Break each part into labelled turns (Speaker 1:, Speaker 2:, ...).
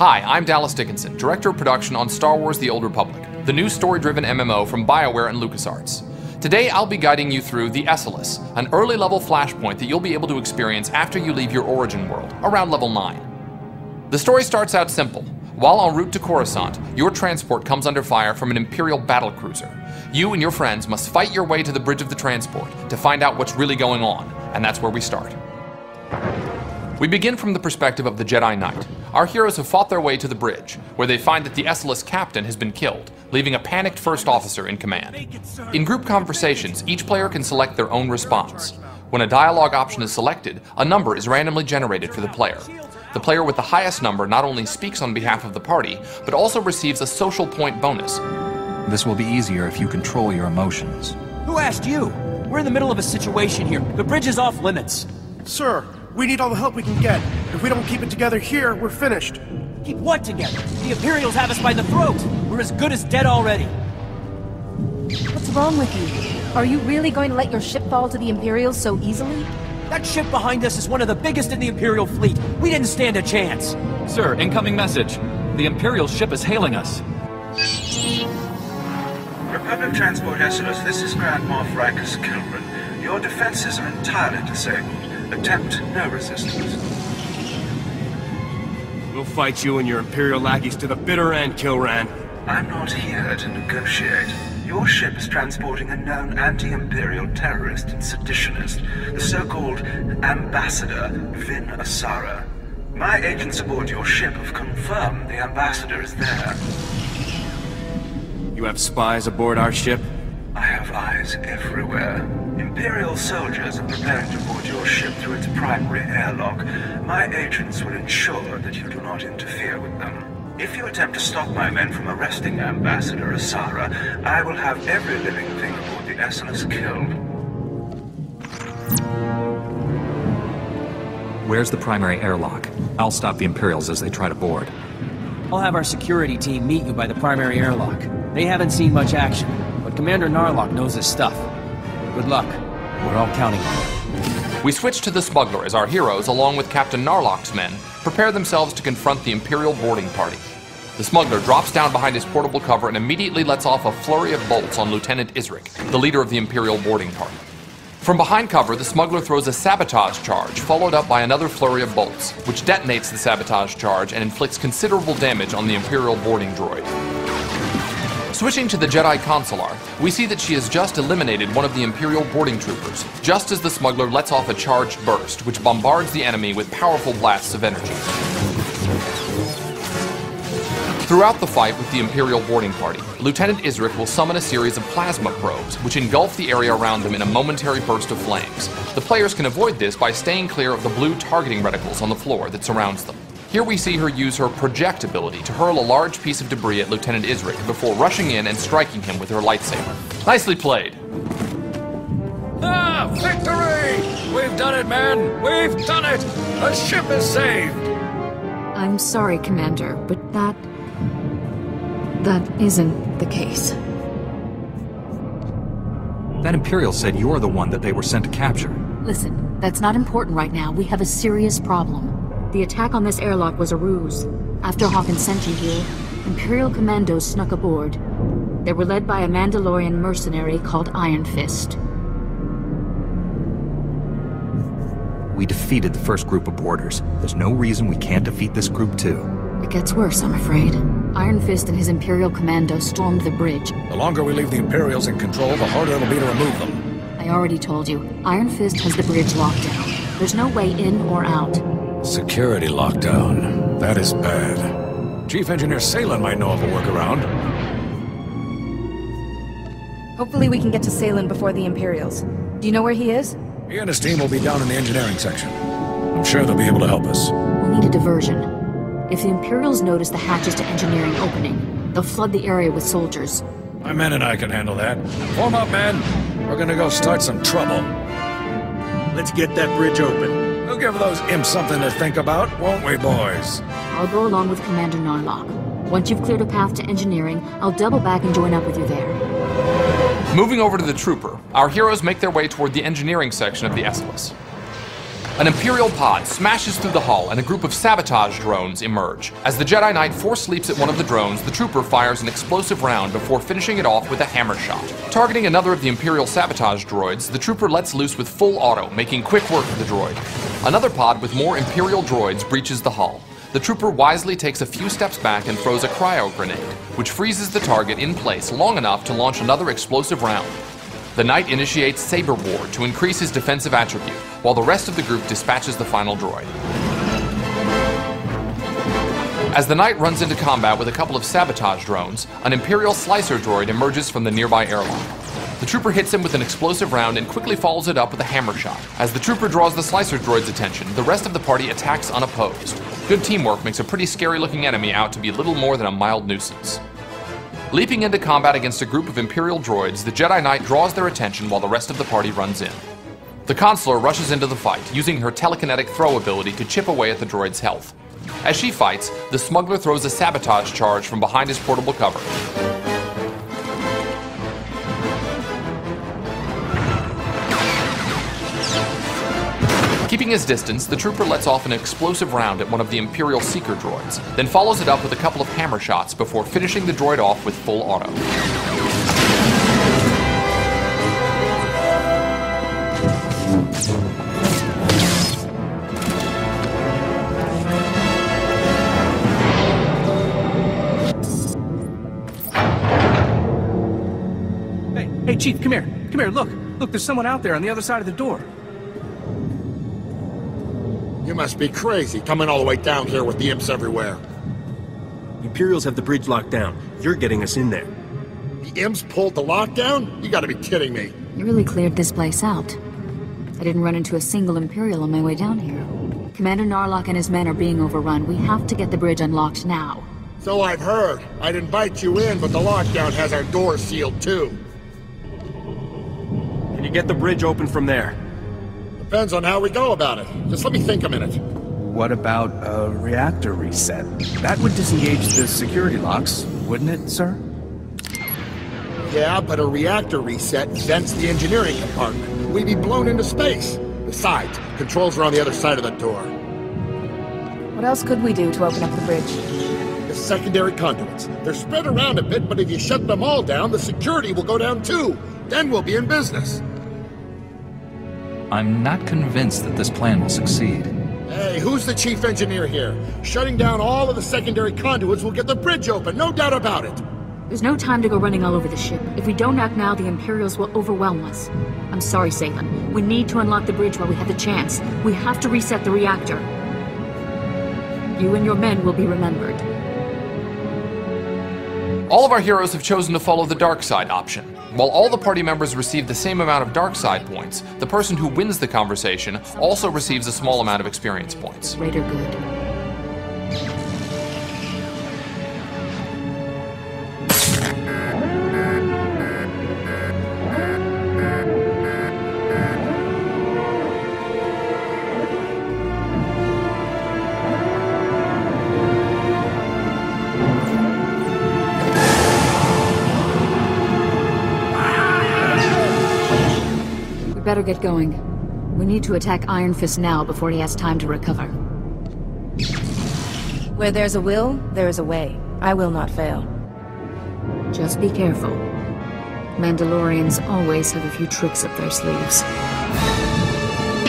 Speaker 1: Hi, I'm Dallas Dickinson, Director of Production on Star Wars The Old Republic, the new story-driven MMO from BioWare and LucasArts. Today, I'll be guiding you through the Esseles, an early-level flashpoint that you'll be able to experience after you leave your origin world, around level 9. The story starts out simple. While en route to Coruscant, your transport comes under fire from an Imperial battlecruiser. You and your friends must fight your way to the bridge of the transport to find out what's really going on, and that's where we start. We begin from the perspective of the Jedi Knight. Our heroes have fought their way to the bridge, where they find that the Esseles captain has been killed, leaving a panicked first officer in command. In group conversations, each player can select their own response. When a dialogue option is selected, a number is randomly generated for the player. The player with the highest number not only speaks on behalf of the party, but also receives a social point bonus.
Speaker 2: This will be easier if you control your emotions.
Speaker 3: Who asked you? We're in the middle of a situation here. The bridge is off limits.
Speaker 4: Sir, we need all the help we can get. If we don't keep it together here, we're finished.
Speaker 3: Keep what together? The Imperials have us by the throat. We're as good as dead already.
Speaker 5: What's wrong with you? Are you really going to let your ship fall to the Imperials so easily?
Speaker 3: That ship behind us is one of the biggest in the Imperial fleet. We didn't stand a chance.
Speaker 6: Sir, incoming message. The Imperial ship is hailing us.
Speaker 7: Republic Transport Esseles, this is Grand Moff Rikus Kilran. Your defenses are entirely disabled. Attempt no resistance.
Speaker 8: We'll fight you and your Imperial lackeys to the bitter end, Kilran.
Speaker 7: I'm not here to negotiate. Your ship is transporting a known anti-Imperial terrorist and seditionist, the so-called Ambassador Vin Asara. My agents aboard your ship have confirmed the Ambassador is there.
Speaker 8: You have spies aboard our ship?
Speaker 7: I have eyes everywhere. Imperial soldiers are preparing to board your ship through its primary airlock. My agents will ensure that you do not interfere with them. If you attempt to stop my men from arresting Ambassador Asara, I will have every living thing aboard the Esseles killed.
Speaker 2: Where's the primary airlock? I'll stop the Imperials as they try to board.
Speaker 3: I'll have our security team meet you by the primary airlock. They haven't seen much action, but Commander Narlock knows his stuff. Good luck. We're all counting on it.
Speaker 1: We switch to the smuggler as our heroes, along with Captain Narlock's men, prepare themselves to confront the Imperial boarding party. The smuggler drops down behind his portable cover and immediately lets off a flurry of bolts on Lieutenant Isric, the leader of the Imperial boarding party. From behind cover, the smuggler throws a sabotage charge, followed up by another flurry of bolts, which detonates the sabotage charge and inflicts considerable damage on the Imperial boarding droid. Switching to the Jedi Consular, we see that she has just eliminated one of the Imperial boarding troopers, just as the smuggler lets off a charged burst, which bombards the enemy with powerful blasts of energy. Throughout the fight with the Imperial boarding party, Lieutenant Isric will summon a series of plasma probes, which engulf the area around them in a momentary burst of flames. The players can avoid this by staying clear of the blue targeting reticles on the floor that surrounds them. Here we see her use her project ability to hurl a large piece of debris at Lieutenant Isric before rushing in and striking him with her lightsaber. Nicely played.
Speaker 9: Ah, victory! We've done it, man! We've done it! The ship is saved!
Speaker 5: I'm sorry, Commander, but that isn't the case.
Speaker 2: That Imperial said you're the one that they were sent to capture.
Speaker 5: Listen, that's not important right now. We have a serious problem. The attack on this airlock was a ruse. After Hawkins sent you here, Imperial commandos snuck aboard. They were led by a Mandalorian mercenary called Iron Fist.
Speaker 2: We defeated the first group of boarders. There's no reason we can't defeat this group too.
Speaker 5: It gets worse, I'm afraid. Iron Fist and his Imperial commandos stormed the bridge.
Speaker 9: The longer we leave the Imperials in control, the harder it'll be to remove them.
Speaker 5: I already told you, Iron Fist has the bridge locked down. There's no way in or out.
Speaker 9: Security lockdown. That is bad. Chief Engineer Salen might know of a workaround.
Speaker 5: Hopefully we can get to Salen before the Imperials. Do you know where he is?
Speaker 9: He and his team will be down in the engineering section. I'm sure they'll be able to help us.
Speaker 5: We'll need a diversion. If the Imperials notice the hatches to engineering opening, they'll flood the area with soldiers.
Speaker 9: My men and I can handle that. Form up, men. We're gonna go start some trouble.
Speaker 4: Let's get that bridge open.
Speaker 9: We'll give those imps something to think about, won't we, boys?
Speaker 5: I'll go along with Commander Narlock. Once you've cleared a path to engineering, I'll double back and join up with you there.
Speaker 1: Moving over to the trooper, our heroes make their way toward the engineering section of the Esseles. An Imperial pod smashes through the hull and a group of sabotage drones emerge. As the Jedi Knight force leaps at one of the drones, the trooper fires an explosive round before finishing it off with a hammer shot. Targeting another of the Imperial sabotage droids, the trooper lets loose with full auto, making quick work of the droid. Another pod with more Imperial droids breaches the hull. The trooper wisely takes a few steps back and throws a cryo grenade, which freezes the target in place long enough to launch another explosive round. The Knight initiates Saber Ward to increase his defensive attribute, while the rest of the group dispatches the final droid. As the Knight runs into combat with a couple of sabotage drones, an Imperial slicer droid emerges from the nearby airlock. The trooper hits him with an explosive round and quickly follows it up with a hammer shot. As the trooper draws the slicer droid's attention, the rest of the party attacks unopposed. Good teamwork makes a pretty scary-looking enemy out to be little more than a mild nuisance. Leaping into combat against a group of Imperial droids, the Jedi Knight draws their attention while the rest of the party runs in. The Consular rushes into the fight, using her telekinetic throw ability to chip away at the droid's health. As she fights, the smuggler throws a sabotage charge from behind his portable cover. Keeping his distance, the trooper lets off an explosive round at one of the Imperial Seeker droids, then follows it up with a couple of hammer shots before finishing the droid off with full auto.
Speaker 3: Hey, Chief, come here. Come here, look. Look, there's someone out there on the other side of the door.
Speaker 10: You must be crazy, coming all the way down here with the imps everywhere.
Speaker 8: The Imperials have the bridge locked down. You're getting us in there.
Speaker 10: The imps pulled the lockdown? You gotta be kidding me.
Speaker 5: You really cleared this place out. I didn't run into a single Imperial on my way down here. Commander Narlock and his men are being overrun. We have to get the bridge unlocked now.
Speaker 10: So I've heard. I'd invite you in, but the lockdown has our doors sealed too.
Speaker 8: Can you get the bridge open from there?
Speaker 10: Depends on how we go about it. Just let me think a minute.
Speaker 11: What about a reactor reset? That would disengage the security locks, wouldn't it, sir?
Speaker 10: Yeah, but a reactor reset vents the engineering compartment. We'd be blown into space. Besides, controls are on the other side of the door.
Speaker 12: What else could we do to open up the bridge?
Speaker 10: The secondary conduits. They're spread around a bit, but if you shut them all down, the security will go down too. Then we'll be in business.
Speaker 6: I'm not convinced that this plan will succeed.
Speaker 10: Hey, who's the chief engineer here? Shutting down all of the secondary conduits will get the bridge open, no doubt about it.
Speaker 5: There's no time to go running all over the ship. If we don't act now, the Imperials will overwhelm us. I'm sorry, Salem. We need to unlock the bridge while we have the chance. We have to reset the reactor. You and your men will be remembered.
Speaker 1: All of our heroes have chosen to follow the dark side option. While all the party members receive the same amount of dark side points, the person who wins the conversation also receives a small amount of experience points.
Speaker 5: Greater good. Better get going. We need to attack Iron Fist now before he has time to recover.
Speaker 12: Where there's a will, there is a way. I will not fail.
Speaker 5: Just be careful. Mandalorians always have a few tricks up their sleeves.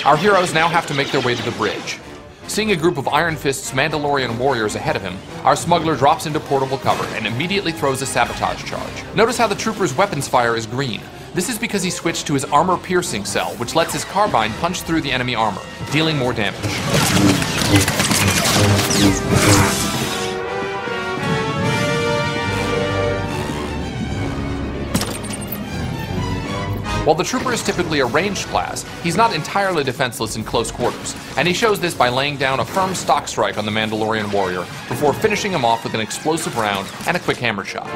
Speaker 1: Our heroes now have to make their way to the bridge. Seeing a group of Iron Fist's Mandalorian warriors ahead of him, our smuggler drops into portable cover and immediately throws a sabotage charge. Notice how the trooper's weapons fire is green. This is because he switched to his armor-piercing cell, which lets his carbine punch through the enemy armor, dealing more damage. While the trooper is typically a ranged class, he's not entirely defenseless in close quarters, and he shows this by laying down a firm stock strike on the Mandalorian warrior before finishing him off with an explosive round and a quick hammer shot.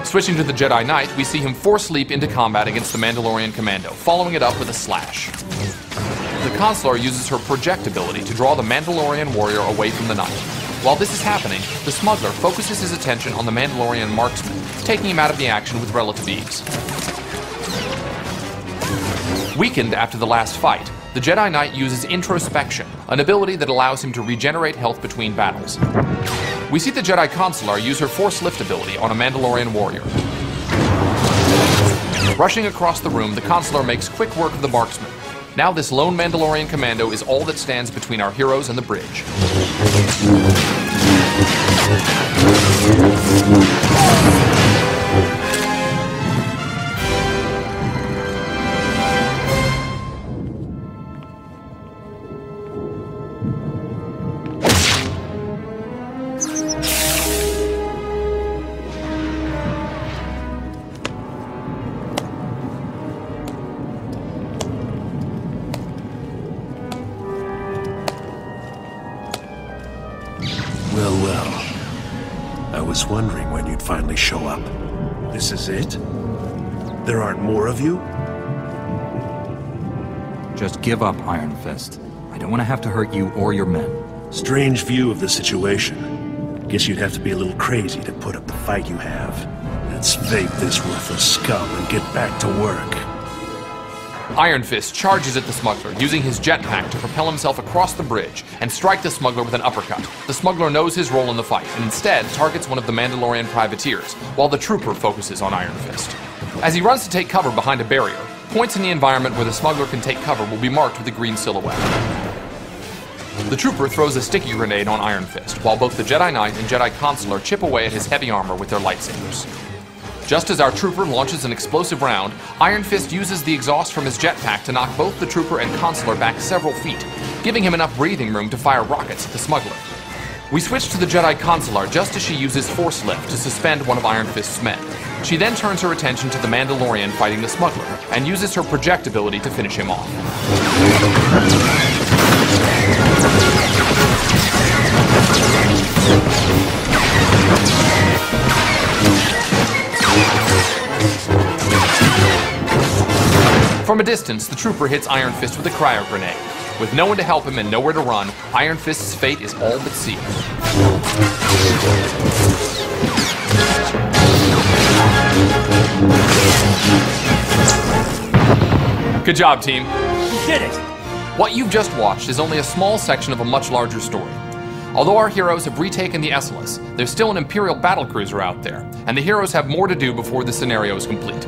Speaker 1: Switching to the Jedi Knight, we see him force leap into combat against the Mandalorian commando, following it up with a slash. The Consular uses her project ability to draw the Mandalorian warrior away from the Knight. While this is happening, the smuggler focuses his attention on the Mandalorian marksman, taking him out of the action with relative ease. Weakened after the last fight, the Jedi Knight uses introspection, an ability that allows him to regenerate health between battles. We see the Jedi Consular use her Force Lift ability on a Mandalorian warrior. Rushing across the room, the Consular makes quick work of the marksman. Now this lone Mandalorian commando is all that stands between our heroes and the bridge.
Speaker 13: Well. I was wondering when you'd finally show up. This is it? There aren't more of you?
Speaker 2: Just give up, Iron Fist. I don't want to have to hurt you or your men.
Speaker 13: Strange view of the situation. Guess you'd have to be a little crazy to put up the fight you have. Let's vape this worthless scum and get back to work.
Speaker 1: Iron Fist charges at the smuggler, using his jetpack to propel himself across the bridge and strike the smuggler with an uppercut. The smuggler knows his role in the fight and instead targets one of the Mandalorian privateers, while the trooper focuses on Iron Fist. As he runs to take cover behind a barrier, points in the environment where the smuggler can take cover will be marked with a green silhouette. The trooper throws a sticky grenade on Iron Fist, while both the Jedi Knight and Jedi Consular chip away at his heavy armor with their lightsabers. Just as our trooper launches an explosive round, Iron Fist uses the exhaust from his jetpack to knock both the trooper and Consular back several feet, giving him enough breathing room to fire rockets at the smuggler. We switch to the Jedi Consular just as she uses Force Lift to suspend one of Iron Fist's men. She then turns her attention to the Mandalorian fighting the smuggler, and uses her project ability to finish him off. From a distance, the trooper hits Iron Fist with a cryo grenade. With no one to help him and nowhere to run, Iron Fist's fate is all but sealed. Good job, team.
Speaker 3: You did it!
Speaker 1: What you've just watched is only a small section of a much larger story. Although our heroes have retaken the Esseles, there's still an Imperial battlecruiser out there, and the heroes have more to do before the scenario is complete.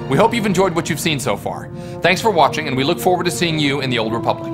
Speaker 1: We hope you've enjoyed what you've seen so far. Thanks for watching, and we look forward to seeing you in the Old Republic.